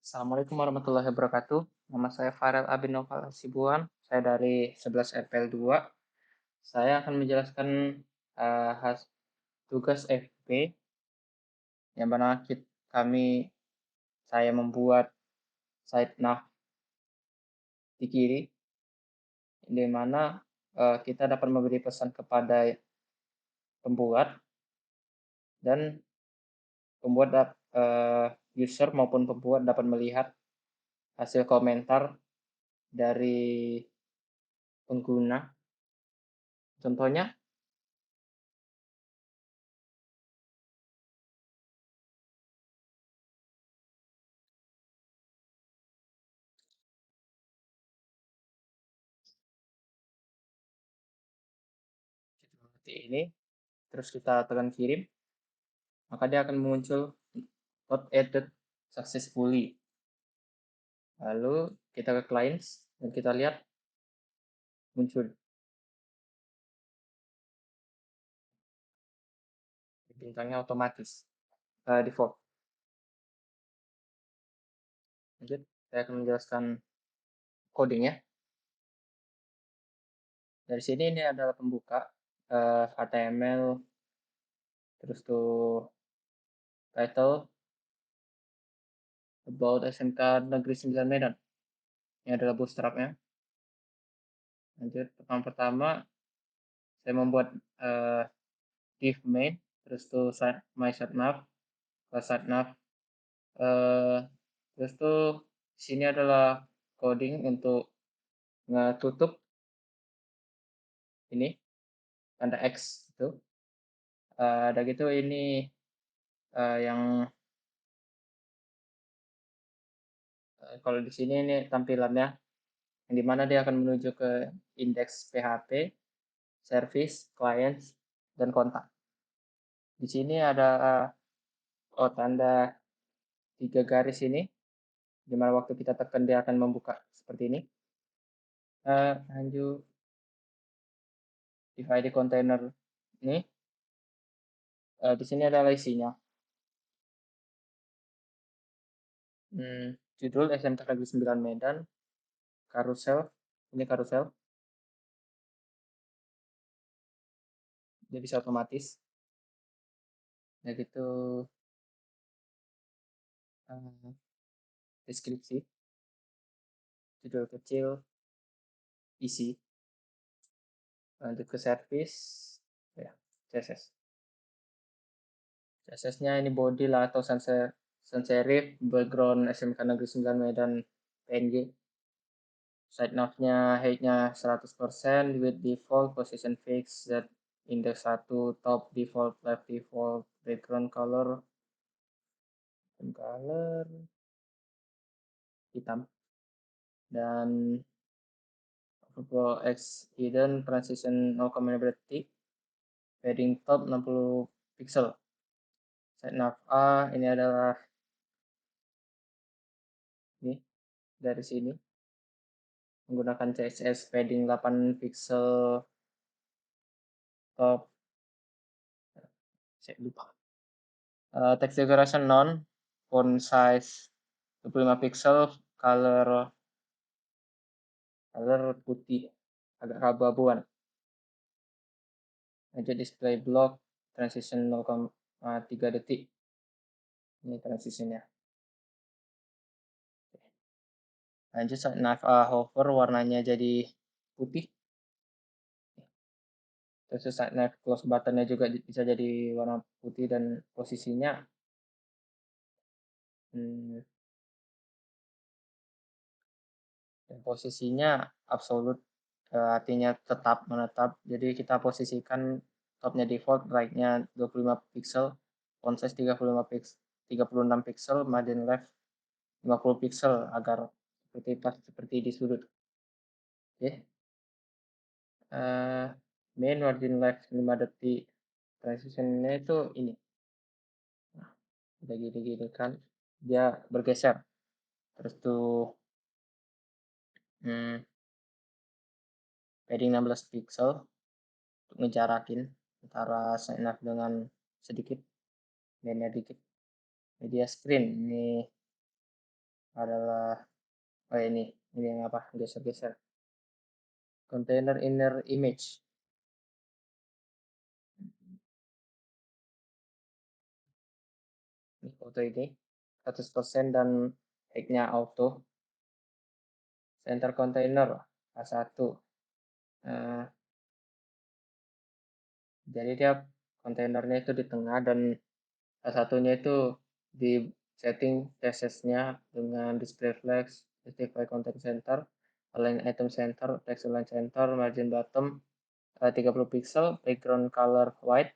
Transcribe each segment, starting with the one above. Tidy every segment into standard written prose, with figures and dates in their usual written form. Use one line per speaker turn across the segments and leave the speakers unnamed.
Assalamualaikum warahmatullahi wabarakatuh. Nama saya Farel Abinoval Hasibuan. Saya dari 11 RPL 2. Saya akan menjelaskan tugas FP yang mana saya membuat site nav di kiri, di mana kita dapat memberi pesan kepada pembuat dan user maupun pembuat dapat melihat hasil komentar dari pengguna. Contohnya, seperti ini. Terus kita tekan kirim, maka dia akan muncul not added successfully. Lalu kita ke clients dan kita lihat muncul bintangnya otomatis default. Lanjut, saya akan menjelaskan codingnya. Dari sini ini adalah pembuka HTML, terus tuh title about SMK Negeri 9 Medan. Ini adalah bootstrapnya. Lanjut, pertama saya membuat div main, terus tuh my sitenav, class sitenav. Terus tuh sini adalah coding untuk ngetutup ini tanda X itu. Ada gitu ini yang kalau di sini ini tampilannya yang dimana dia akan menuju ke indeks PHP, service, clients, dan kontak. Di sini ada tanda 3 garis ini, dimana waktu kita tekan dia akan membuka seperti ini. Lanjut div ID container ini. Di sini adalah isinya. Judul SMK Negeri 9 Medan, karusel, ini karusel. Dia bisa otomatis. Ya gitu deskripsi, judul kecil, isi. Lanjut ke service, ya, CSS. CSS-nya ini body lah atau sans serif, background SMK Negeri 9 Medan PNG. Site nav-nya height-nya 100%, width default, position fix, z index 1, top default, left default, background color hitam, dan overflow X hidden transition 0,5 detik, padding top 60 pixel. Site nav A ini adalah ini dari sini menggunakan CSS padding 8 pixel top, saya lupa. Text decoration none, font size 25 pixel, color putih agak abu-abuan. Lanjut display block transition 0,3 detik. Ini transitionnya. Lanjut nav hover warnanya jadi putih. Terus nav close buttonnya juga bisa jadi warna putih dan posisinya absolut, artinya tetap menetap. Jadi kita posisikan topnya default, right-nya 25 pixel, font size 36 pixel, margin left 50 pixel agar seperti di sudut. Oke. Main margin left 5 detik. Transitionnya itu ini. Nah, udah gini-gini kan dia bergeser. Terus tuh padding 16 pixel untuk ngejarakin antara sign up dengan sedikit, mainnya dikit. Media screen ini adalah ini yang apa? Geser-geser. Container inner image. Ini foto ini 100% dan tag-nya auto. Center container A1. Nah, jadi dia kontainernya itu di tengah dan A1-nya itu di setting CSS-nya dengan display flags, justify content center, align item center, text align center, margin bottom 30 pixel, background color white,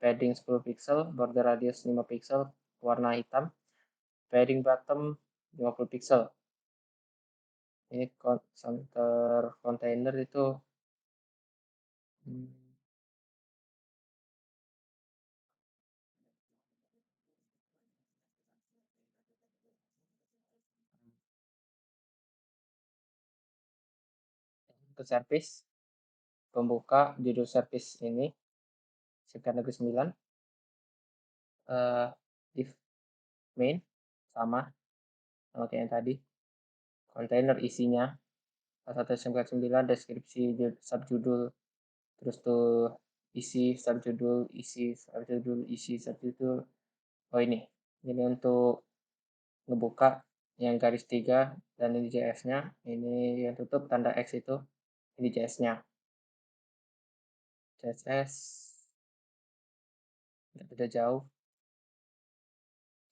padding 10 pixel, border radius 5 pixel, warna hitam, padding bottom 50 pixel. Ini center container itu ke service, pembuka judul service ini sekitar negeri 9, div main sama kayak yang tadi, kontainer isinya 199, deskripsi subjudul, terus tuh isi subjudul, isi subjudul, isi subjudul. Oh ini untuk ngebuka yang garis 3 dan ini JS-nya, ini yang tutup tanda X itu, ini JS-nya. CSS nggak beda jauh,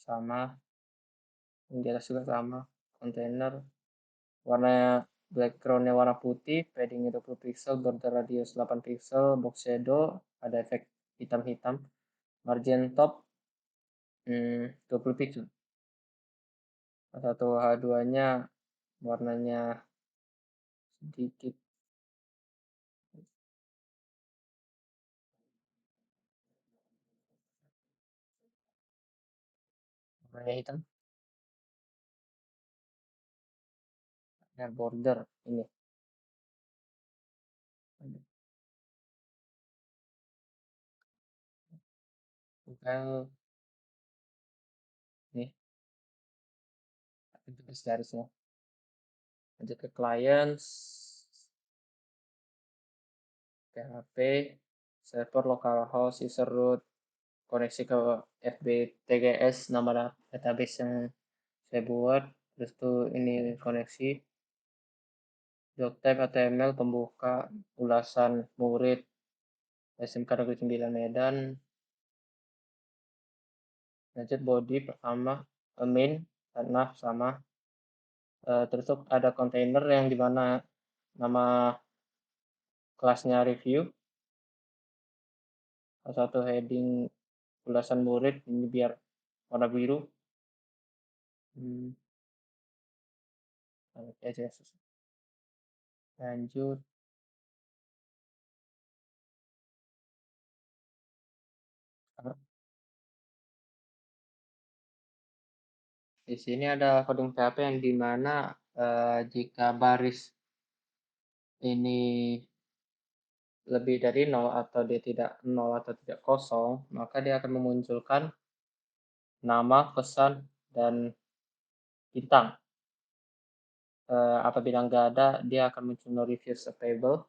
sama yang di atas juga sama, kontainer warnanya backgroundnya warna putih, paddingnya 20 pixel, border radius 8 pixel, box shadow, ada efek hitam-hitam, margin top 20 pixel. Satu H2-nya warnanya sedikit warnanya hitam, ya border ini. Well, nih garis-garisnya. Lanjut ke clients, PHP, server localhost, user root, koneksi ke FBTGS, nama database yang saya buat, terus tuh ini koneksi, job type HTML, pembuka, ulasan murid, SMK Negeri 9 Medan, lanjut body pertama, main, nav sama, terus tuh ada container yang dimana nama kelasnya review, satu heading ulasan murid, ini biar warna biru, aja lanjut. Di sini ada coding PHP yang dimana jika baris ini lebih dari 0 atau dia tidak 0 atau tidak kosong, maka dia akan memunculkan nama, pesan, dan bintang. Apabila nggak ada, dia akan muncul no reviews available.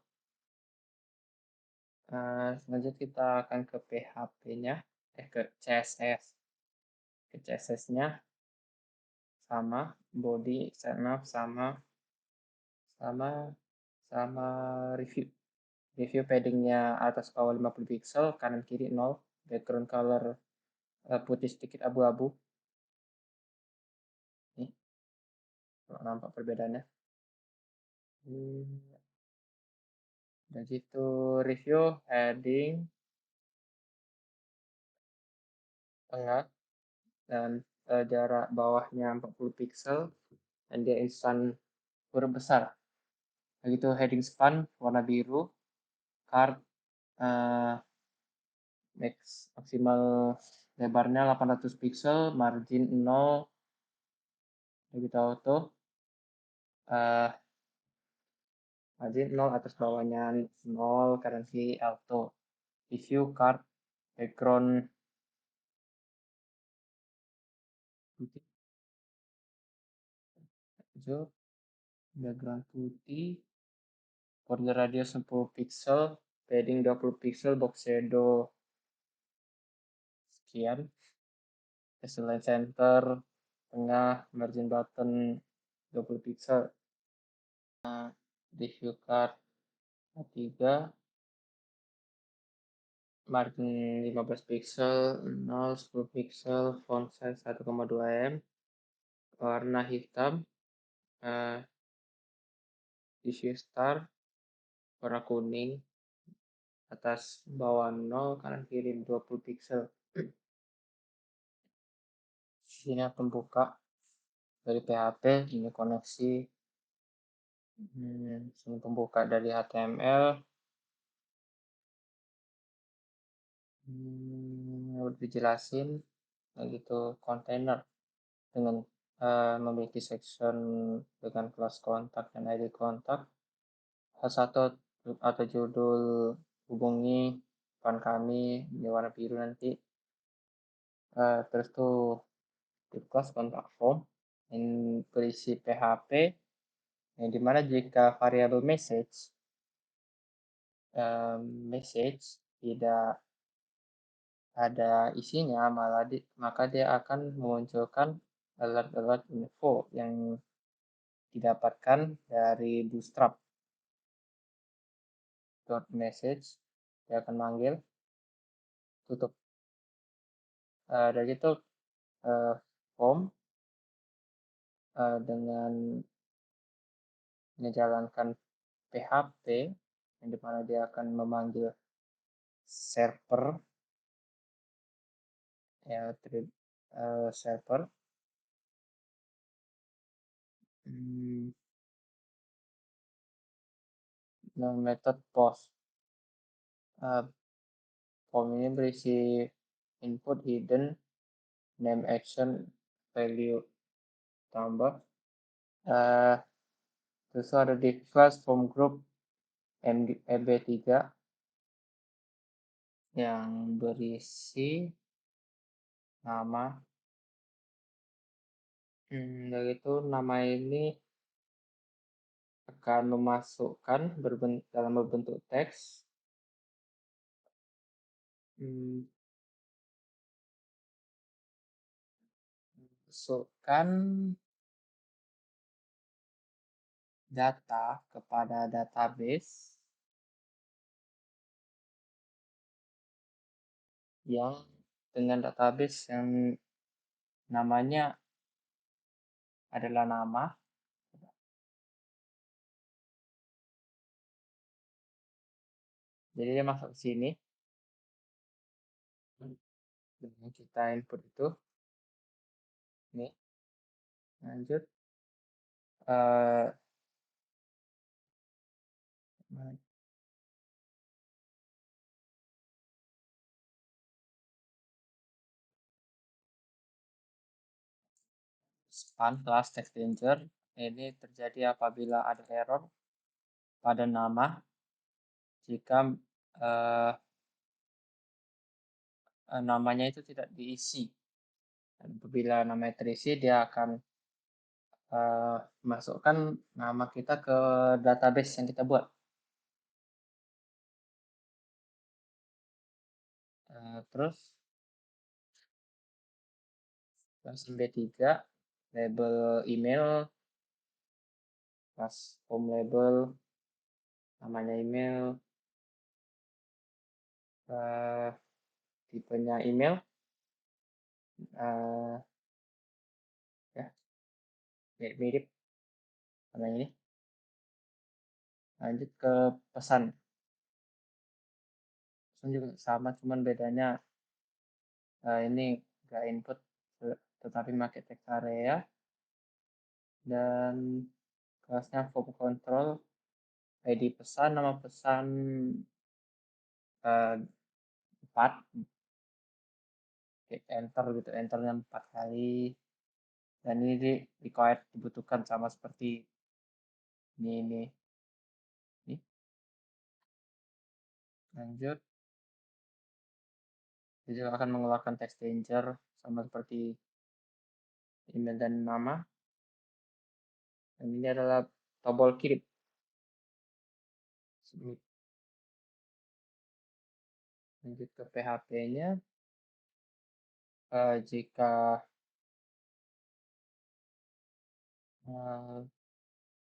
Selanjutnya kita akan ke PHP-nya, ke CSS. Ke CSS-nya sama, body, setnaf sama sama review. Review paddingnya atas bawah 50 pixel, kanan kiri 0, background color putih sedikit abu-abu. Nih, kalau nampak perbedaannya. Dan situ review heading tengah dan jarak bawahnya 40 pixel dan dia instan huruf besar. Begitu heading span warna biru, card maksimal lebarnya 800 pixel, margin 0, begitu auto, margin 0, atas bawahnya 0, kanan kiri auto. Review card background putih, lanjut, background putih, border radius 10 pixel, padding 20 pixel, box shadow sekian, align center, tengah, margin button 20 pixel, review card A3, margin 15 pixel, 0, 10 pixel, font size 1,2 em, warna hitam, issue star, warna kuning, atas bawah 0, kanan kiri 20 pixel. Sini akan buka dari PHP, ini koneksi, sini pembuka dari HTML, udah dijelasin, begitu kontainer dengan memiliki section dengan kelas kontak dan ID kontak, H1 atau judul hubungi akun kami di warna biru nanti, terus tuh di kelas kontak form yang berisi PHP, yang dimana jika variabel message tidak ada isinya, maka dia akan memunculkan alert-alert info yang didapatkan dari Bootstrap. .message dia akan manggil, tutup. Dari itu form dengan menjalankan PHP yang dimana dia akan memanggil server, ya, server, method post. Form ini berisi input, hidden, name, action, value, tambah. Terus ada di class form group MB3 yang berisi nama. Dari itu nama ini akan memasukkan dalam berbentuk teks. Masukkan data kepada database yang dengan database yang namanya adalah nama. Jadi dia masuk ke sini. Dengan kita input itu. Nih. Lanjut. Span class text danger. Ini terjadi apabila ada error pada nama jika namanya itu tidak diisi. Dan apabila namanya terisi, dia akan masukkan nama kita ke database yang kita buat. Terus kelas MB3, label email, kelas home label, namanya email, tipenya email, ya mirip sama ini. Lanjut ke pesan. Pesan juga sama, cuman bedanya ini nggak input tetapi pakai text area, dan kelasnya form control, ID pesan, nama pesan 4, enter gitu, enternya 4 kali, dan ini required dibutuhkan sama seperti ini. Lanjut, dia juga akan mengeluarkan text danger sama seperti email dan nama. Dan ini adalah tombol kirim. Submit. Lanjut ke PHP-nya. Jika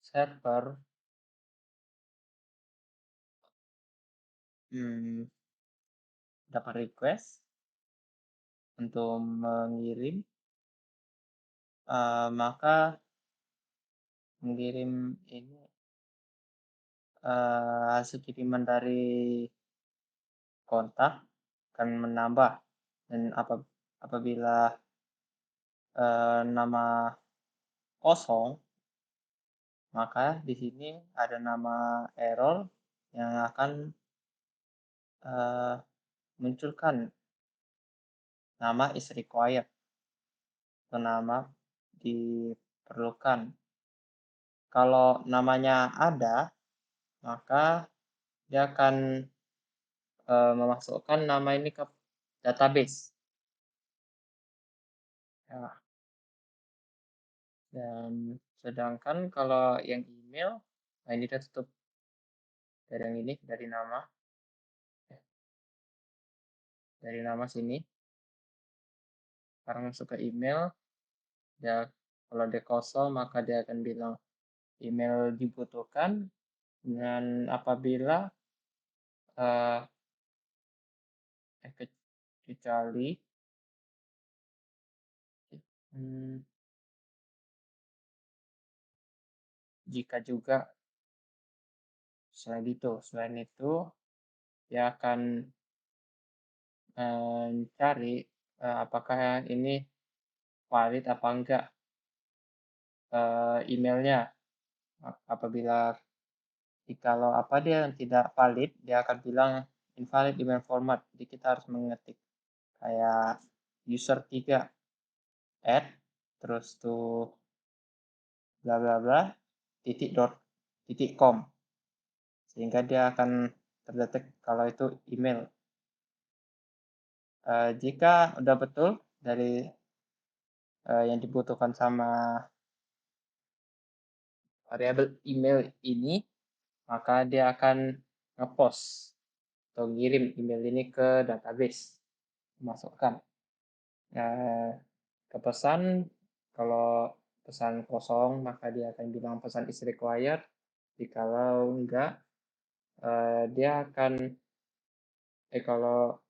server dapat request untuk mengirim, maka mengirim ini hasil kiriman dari kontak akan menambah, dan apabila nama kosong, maka di sini ada nama error yang akan munculkan nama is required atau nama diperlukan. Kalau namanya ada, maka dia akan memasukkan nama ini ke database. Ya. Dan sedangkan kalau yang email, nah ini kita tutup dari yang ini, dari nama sini. Sekarang masuk ke email, ya kalau dia kosong maka dia akan bilang email dibutuhkan, dan apabila kecuali jika juga selain itu dia akan mencari apakah ini valid apa enggak emailnya. Apabila jikalau dia yang tidak valid, dia akan bilang invalid email format. Jadi kita harus mengetik kayak user3 add terus tuh bla bla bla .com, sehingga dia akan terdetek kalau itu email. Jika udah betul dari yang dibutuhkan sama variabel email ini, maka dia akan ngepost atau ngirim email ini ke database, masukkan ke pesan. Kalau pesan kosong, maka dia akan bilang pesan is required. Jikalau enggak, dia akan kalau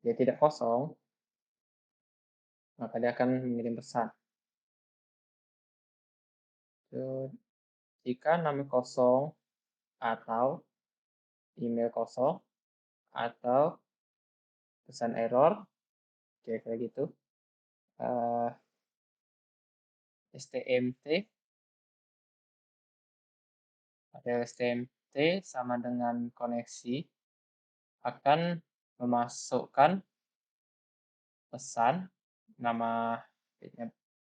dia tidak kosong, maka dia akan mengirim pesan. Jika nama kosong atau email kosong atau pesan error, kayak gitu, STMT sama dengan koneksi akan memasukkan pesan, nama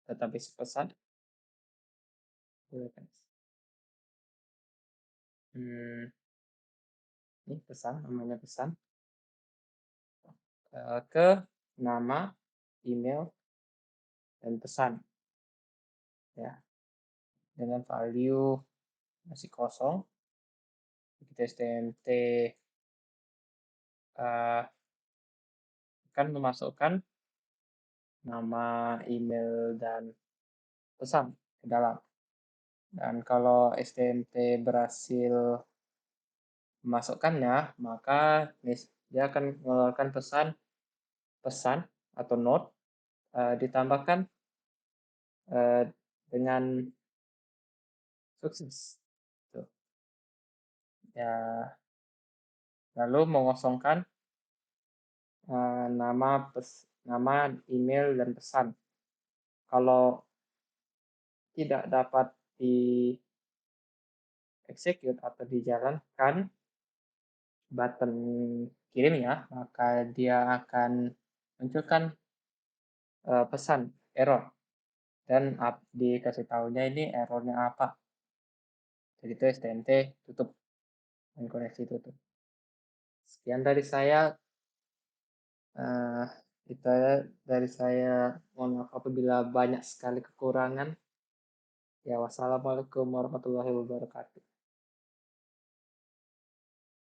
database pesan. Ini pesan, namanya pesan, ke nama, email, dan pesan. Ya, dengan value masih kosong, kita STMT akan memasukkan nama, email, dan pesan ke dalam. Dan kalau STMT berhasil memasukkannya, maka dia akan mengeluarkan pesan atau note ditambahkan dengan sukses. Tuh. Ya, lalu mengosongkan nama, email, dan pesan. Kalau tidak dapat di execute atau dijalankan button kirimnya, maka dia akan munculkan pesan error, dan dikasih tahunya ini errornya apa. Jadi itu STMT tutup dan koneksi tutup. Sekian dari saya. Itu dari saya. Mohon maaf apabila banyak sekali kekurangan Ya, wassalamualaikum warahmatullahi wabarakatuh.